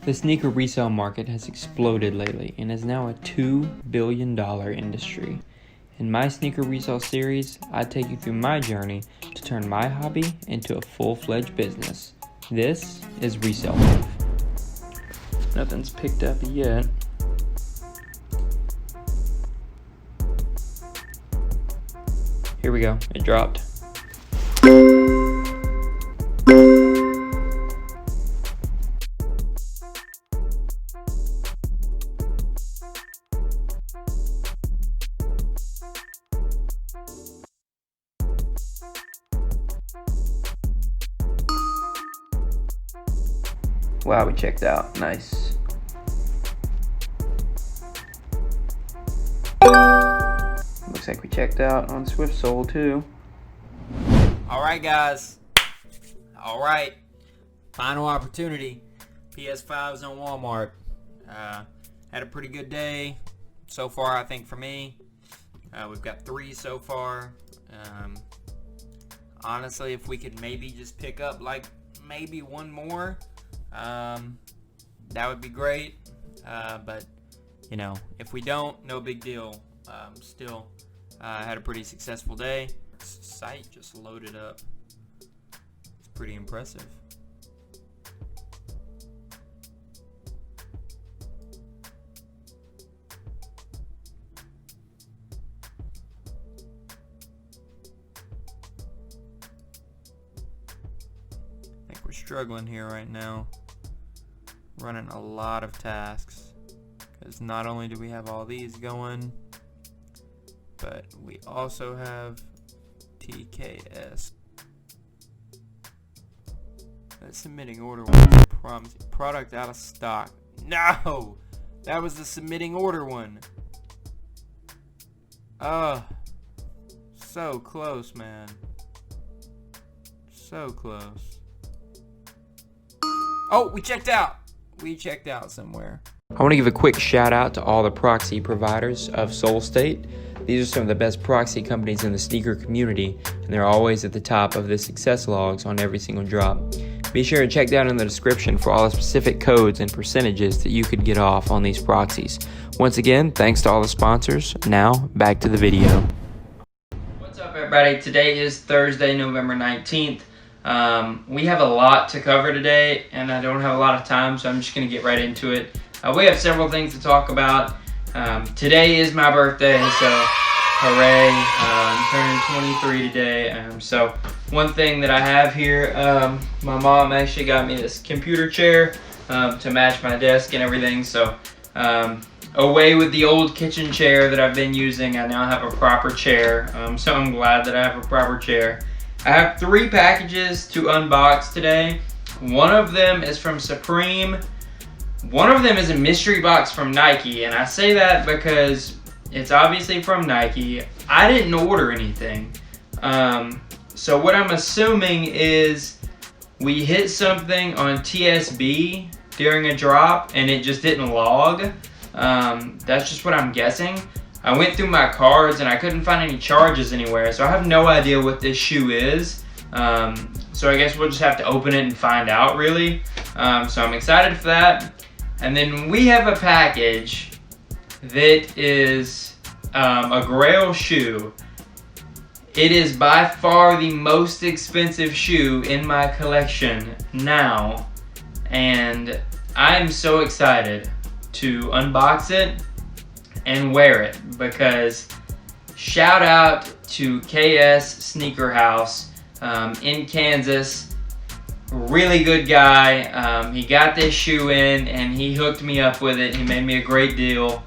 The sneaker resale market has exploded lately and is now a $2 billion industry. In my sneaker resale series, I take you through my journey to turn my hobby into a full-fledged business. This is Resell. Nothing's picked up yet. Here we go, it dropped. Wow, we checked out. Nice. Looks like we checked out on SwiftSole too. Alright guys. Alright. Final opportunity. PS5's on Walmart. Had a pretty good day so far, I think, for me. We've got 3 so far. Honestly, if we could maybe just pick up like maybe one more, that would be great, but you know, if we don't, no big deal. Still had a pretty successful day. Site just loaded up. It's pretty impressive. I think we're struggling here right now, running a lot of tasks, because not only do we have all these going, but we also have TKS. That's submitting order one. Product out of stock. No! That was the submitting order one. So close, man. So close. Oh, we checked out. We checked out somewhere. I want to give a quick shout out to all the proxy providers of SolState. These are some of the best proxy companies in the sneaker community, and they're always at the top of the success logs on every single drop. Be sure to check down in the description for all the specific codes and percentages that you could get off on these proxies. Once again, thanks to all the sponsors. Now, back to the video. What's up, everybody? Today is Thursday, November 19th. We have a lot to cover today, and I don't have a lot of time, so I'm just going to get right into it. We have several things to talk about. Today is my birthday, so hooray. I'm turning 23 today. So one thing that I have here, my mom actually got me this computer chair to match my desk and everything. So away with the old kitchen chair that I've been using, I now have a proper chair. So I'm glad that I have a proper chair. I have 3 packages to unbox today. One of them is from Supreme. One of them is a mystery box from Nike, and I say that because it's obviously from Nike. I didn't order anything. So what I'm assuming is we hit something on TSB during a drop and it just didn't log. That's just what I'm guessing. I went through my cards and I couldn't find any charges anywhere, so I have no idea what this shoe is. So I guess we'll just have to open it and find out, really. So I'm excited for that. And then we have a package that is a GRAIL shoe. It is by far the most expensive shoe in my collection now, and I'm so excited to unbox it and wear it, because shout out to KS Sneaker House in Kansas. Really good guy. He got this shoe in and he hooked me up with it. He made me a great deal.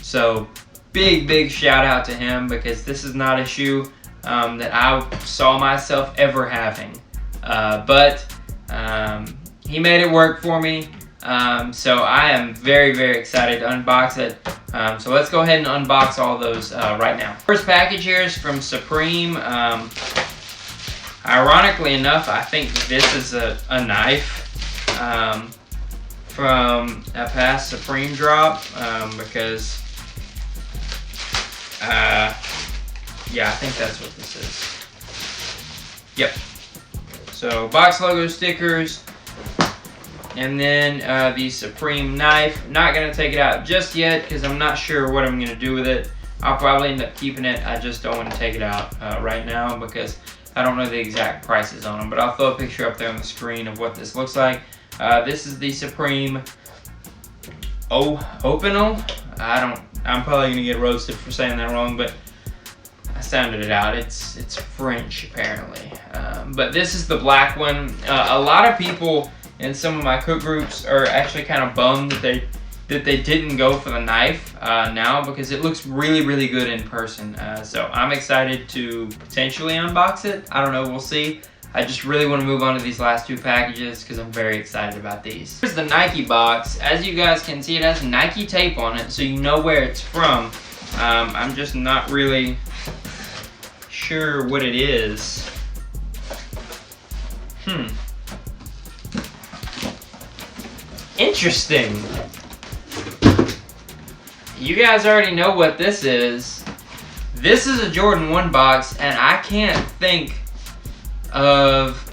So big shout out to him, because this is not a shoe that I saw myself ever having. But he made it work for me. So I am very excited to unbox it. So let's go ahead and unbox all those right now. First package here is from Supreme. Ironically enough, I think this is a knife from a past Supreme drop, because yeah, I think that's what this is. Yep. So box logo stickers, And then the Supreme knife. Not going to take it out just yet because I'm not sure what I'm going to do with it. I'll probably end up keeping it. I just don't want to take it out right now because I don't know the exact prices on them. But I'll throw a picture up there on the screen of what this looks like. This is the Supreme Opinel. I'm probably going to get roasted for saying that wrong, but I sounded it out. It's French apparently. But this is the black one. A lot of people in some of my cook groups are actually kind of bummed that they didn't go for the knife now because it looks really, really good in person. So I'm excited to potentially unbox it. I don't know, we'll see. I just really want to move on to these last two packages because I'm very excited about these. Here's the Nike box. As you guys can see, it has Nike tape on it, so you know where it's from. I'm just not really sure what it is. Interesting. You guys already know what this is. This is a Jordan 1 box, and I can't think of...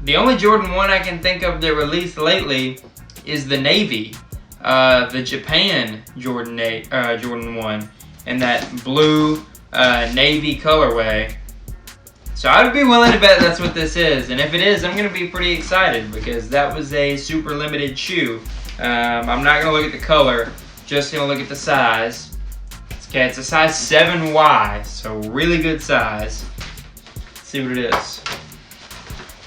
The only Jordan 1 I can think of that released lately is the Navy. The Japan Jordan 1. And that blue Navy colorway. So I would be willing to bet that's what this is. And if it is, I'm going to be pretty excited because that was a super limited shoe. I'm not going to look at the color. Just going to look at the size. Okay, it's a size 7Y, so really good size. Let's see what it is.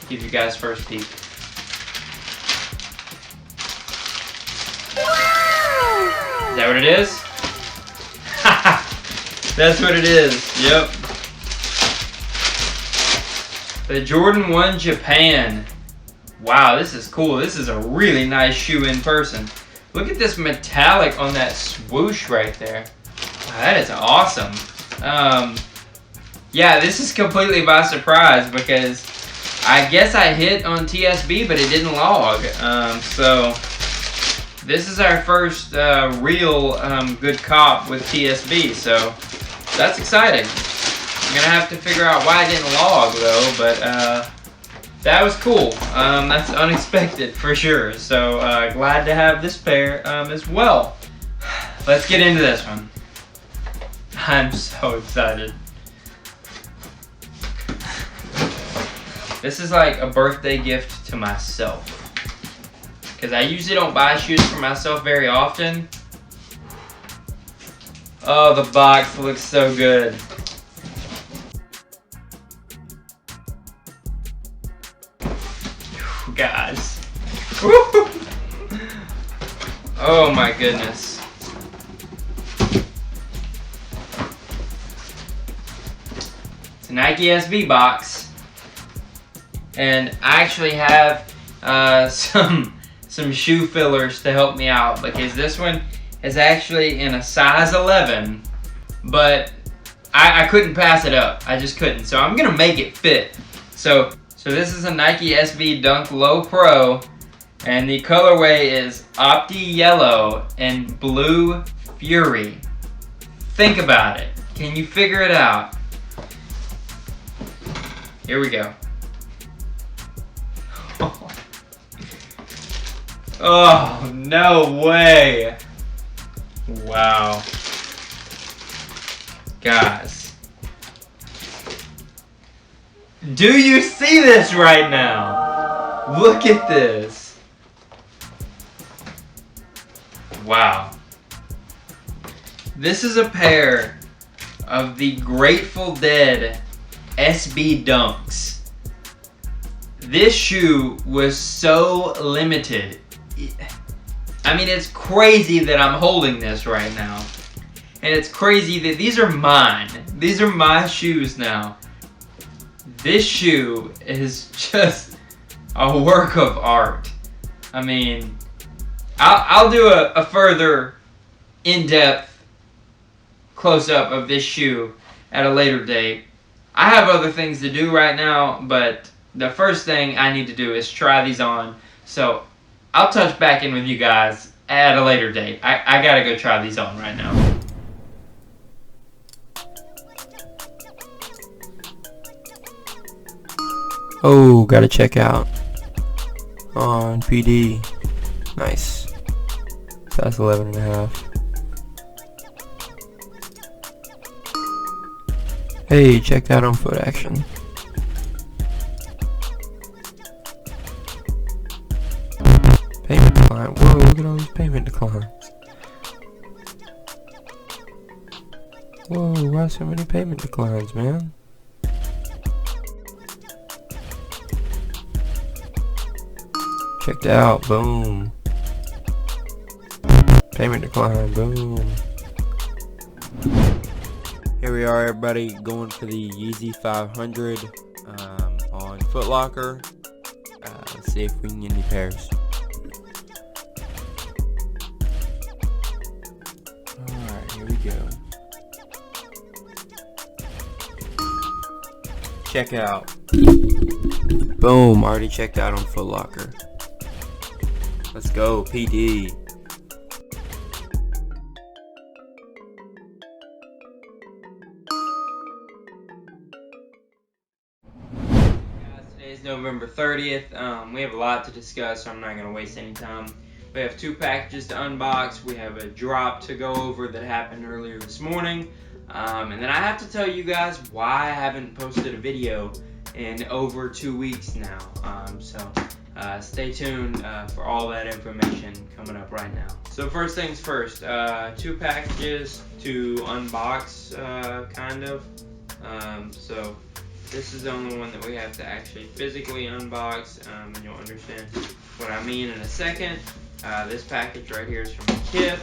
Give you guys first peek. Wow! Is that what it is? That's what it is. Yep. The Jordan 1 Japan. Wow, this is cool. This is a really nice shoe in person. Look at this metallic on that swoosh right there. Wow, that is awesome. Yeah, this is completely by surprise because I guess I hit on TSB, but it didn't log. So this is our first real good cop with TSB, so that's exciting. I'm gonna have to figure out why it didn't log though, but that was cool. That's unexpected for sure. So glad to have this pair as well. Let's get into this one. I'm so excited. This is like a birthday gift to myself. Because I usually don't buy shoes for myself very often. Oh, the box looks so good. Guys. Oh my goodness. It's a Nike SB box. And I actually have some shoe fillers to help me out because this one is actually in a size 11, but I couldn't pass it up. I just couldn't. So I'm gonna make it fit. So this is a Nike SB Dunk Low Pro, and the colorway is Opti Yellow and Blue Fury. Think about it. Can you figure it out? Here we go. Oh, no way. Wow. Guys. Do you see this right now? Look at this. Wow. This is a pair of the Grateful Dead SB Dunks. This shoe was so limited. I mean, it's crazy that I'm holding this right now. And it's crazy that these are mine. These are my shoes now. This shoe is just a work of art. I mean, I'll do a further in-depth close-up of this shoe at a later date. I have other things to do right now, but the first thing I need to do is try these on. So I'll touch back in with you guys at a later date. I gotta go try these on right now. Oh, gotta check out. on PD. Nice. Size 11.5. Hey, check that on foot action. Payment decline. Whoa, look at all these payment declines. Whoa, why so many payment declines, man? Checked out, boom. Payment decline, boom. Here we are, everybody, going for the Yeezy 500 on Foot Locker. Let's see if we can get any pairs. Alright, here we go. Check out. Boom, already checked out on Foot Locker. Let's go, PD. Today is November 30th. We have a lot to discuss, so I'm not going to waste any time. We have 2 packages to unbox. We have a drop to go over that happened earlier this morning. And then I have to tell you guys why I haven't posted a video in over 2 weeks now. Stay tuned for all that information coming up right now. So first things first, 2 packages to unbox, kind of. So this is the only one that we have to actually physically unbox, and you'll understand what I mean in a second. This package right here is from Kip.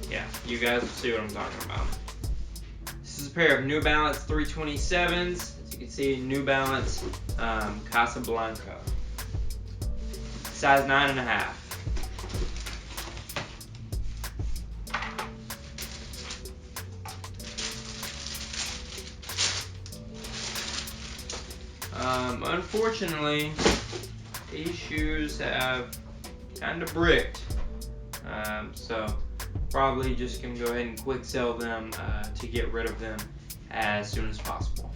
Yeah, you guys will see what I'm talking about. This is a pair of New Balance 327s. As you can see, New Balance Casablanca. Size 9.5. Unfortunately, these shoes have kind of bricked. So probably just gonna go ahead and quick sell them to get rid of them as soon as possible.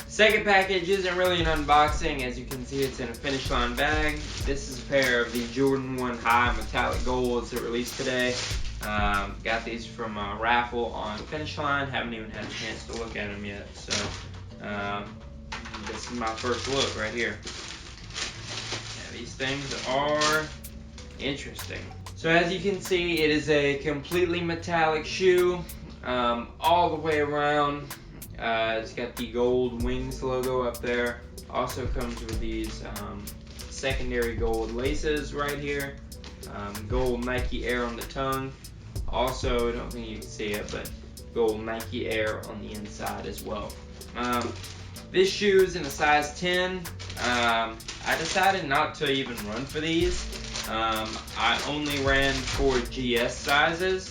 Second package isn't really an unboxing. As you can see, it's in a Finish Line bag. This is a pair of the Jordan 1 High Metallic Golds that released today. Got these from a raffle on Finish Line. Haven't even had a chance to look at them yet. So this is my first look right here. Yeah, these things are interesting. So as you can see, it is a completely metallic shoe, all the way around. It's got the gold wings logo up there. Also comes with these secondary gold laces right here. Gold Nike Air on the tongue. Also, I don't think you can see it, but gold Nike Air on the inside as well. This shoe is in a size 10. I decided not to even run for these. I only ran for GS sizes,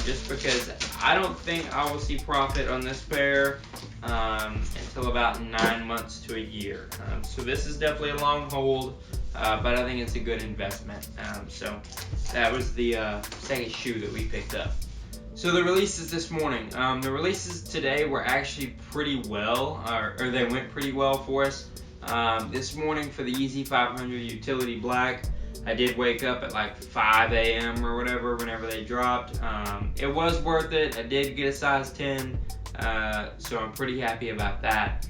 just because I don't think I will see profit on this pair until about 9 months to a year. So this is definitely a long hold, but I think it's a good investment. So that was the second shoe that we picked up. So the releases this morning. The releases today were actually pretty well, or they went pretty well for us. This morning for the Yeezy 500 Utility Black, I did wake up at like 5 a.m. or whatever whenever they dropped. It was worth it. I did get a size 10, so I'm pretty happy about that.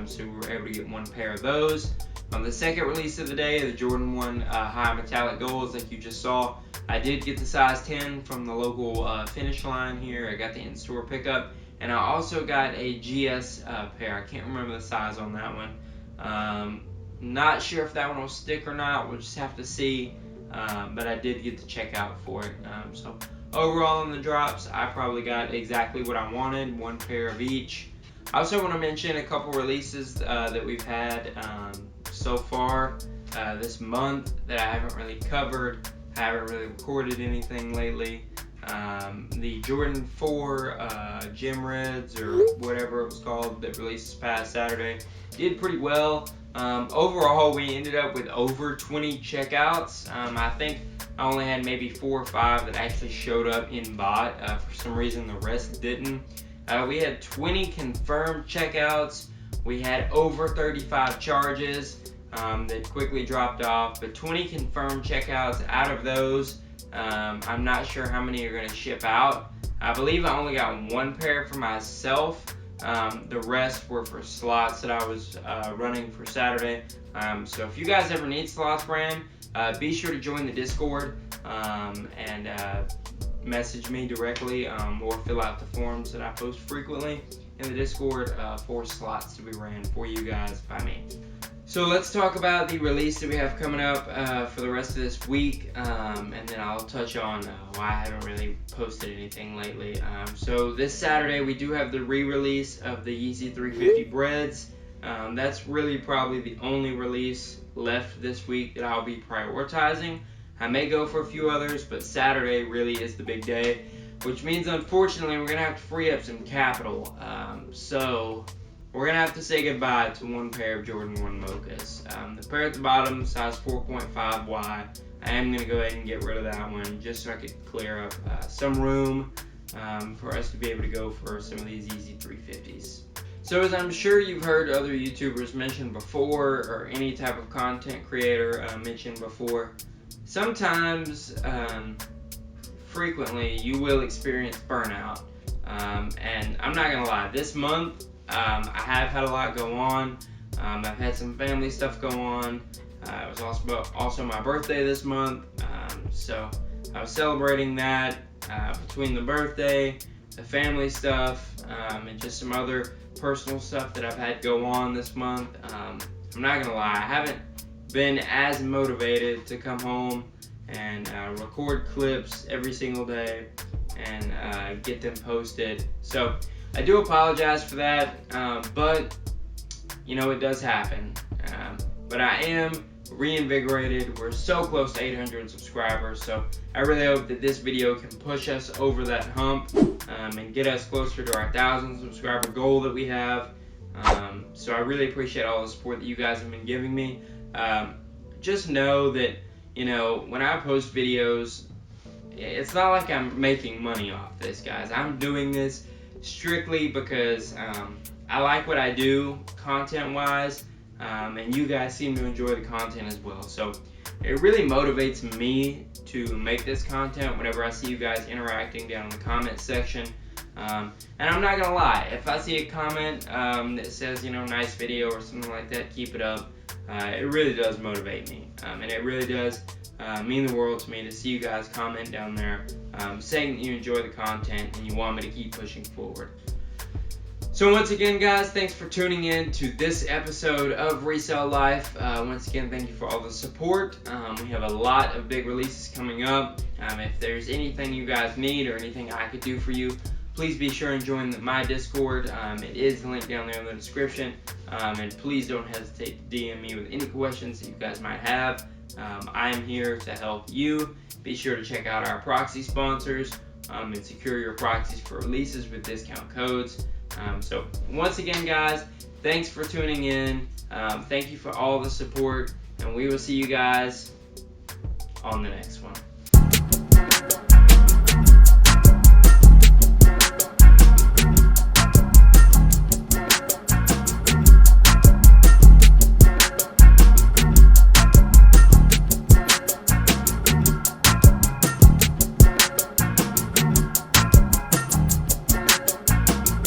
So we were able to get 1 pair of those. On the second release of the day, the Jordan 1 High Metallic Golds, like you just saw, I did get the size 10 from the local Finish Line here. I got the in-store pickup, and I also got a GS pair. I can't remember the size on that one. Not sure if that one will stick or not. We'll just have to see. But I did get the checkout for it. So overall on the drops, I probably got exactly what I wanted, 1 pair of each. I also want to mention a couple releases that we've had so far this month that I haven't really covered. I haven't really recorded anything lately. The Jordan 4 Gym Reds, or whatever it was called, that released this past Saturday, did pretty well. Overall, we ended up with over 20 checkouts. I think I only had maybe 4 or 5 that actually showed up in bot. For some reason, the rest didn't. We had 20 confirmed checkouts. We had over 35 charges. that quickly dropped off, but 20 confirmed checkouts. Out of those, I'm not sure how many are going to ship out. I believe I only got one pair for myself. The rest were for slots that I was running for Saturday. So if you guys ever need slots brand, be sure to join the Discord and message me directly or fill out the forms that I post frequently in the Discord for slots to be ran for you guys by me. So let's talk about the release that we have coming up for the rest of this week, and then I'll touch on why I haven't really posted anything lately. So this Saturday we do have the re-release of the Yeezy 350 breads. That's really probably the only release left this week that I'll be prioritizing. I may go for a few others, but Saturday really is the big day, which means unfortunately we're going to have to free up some capital. So we're going to have to say goodbye to one pair of Jordan 1 Mochas. The pair at the bottom, size 4.5 wide, I am going to go ahead and get rid of that one just so I could clear up some room for us to be able to go for some of these Yeezy 350s. So as I'm sure you've heard other YouTubers mention before, or any type of content creator mention before, sometimes, frequently, you will experience burnout. And I'm not going to lie, this month, I have had a lot go on. I've had some family stuff go on. It was also my birthday this month. So I was celebrating that between the birthday, the family stuff, and just some other personal stuff that I've had go on this month. I'm not going to lie, I haven't been as motivated to come home and record clips every single day and get them posted. So I do apologize for that, but you know, it does happen. But I am reinvigorated. We're so close to 800 subscribers, so I really hope that this video can push us over that hump and get us closer to our 1,000 subscriber goal that we have. So I really appreciate all the support that you guys have been giving me. Just know that, you know, when I post videos, it's not like I'm making money off this, guys. I'm doing this strictly because I like what I do content-wise, and you guys seem to enjoy the content as well. So it really motivates me to make this content whenever I see you guys interacting down in the comment section. And I'm not gonna lie, if I see a comment that says, you know, nice video or something like that, keep it up, it really does motivate me, and it really does mean the world to me to see you guys comment down there saying that you enjoy the content and you want me to keep pushing forward. So once again, guys, thanks for tuning in to this episode of Resell Life. Once again, thank you for all the support. We have a lot of big releases coming up. If there's anything you guys need or anything I could do for you, please be sure and join my Discord. It is linked down there in the description. And please don't hesitate to DM me with any questions that you guys might have. I am here to help you. Be sure to check out our proxy sponsors and secure your proxies for releases with discount codes. So once again, guys, thanks for tuning in. Thank you for all the support, and we will see you guys on the next one.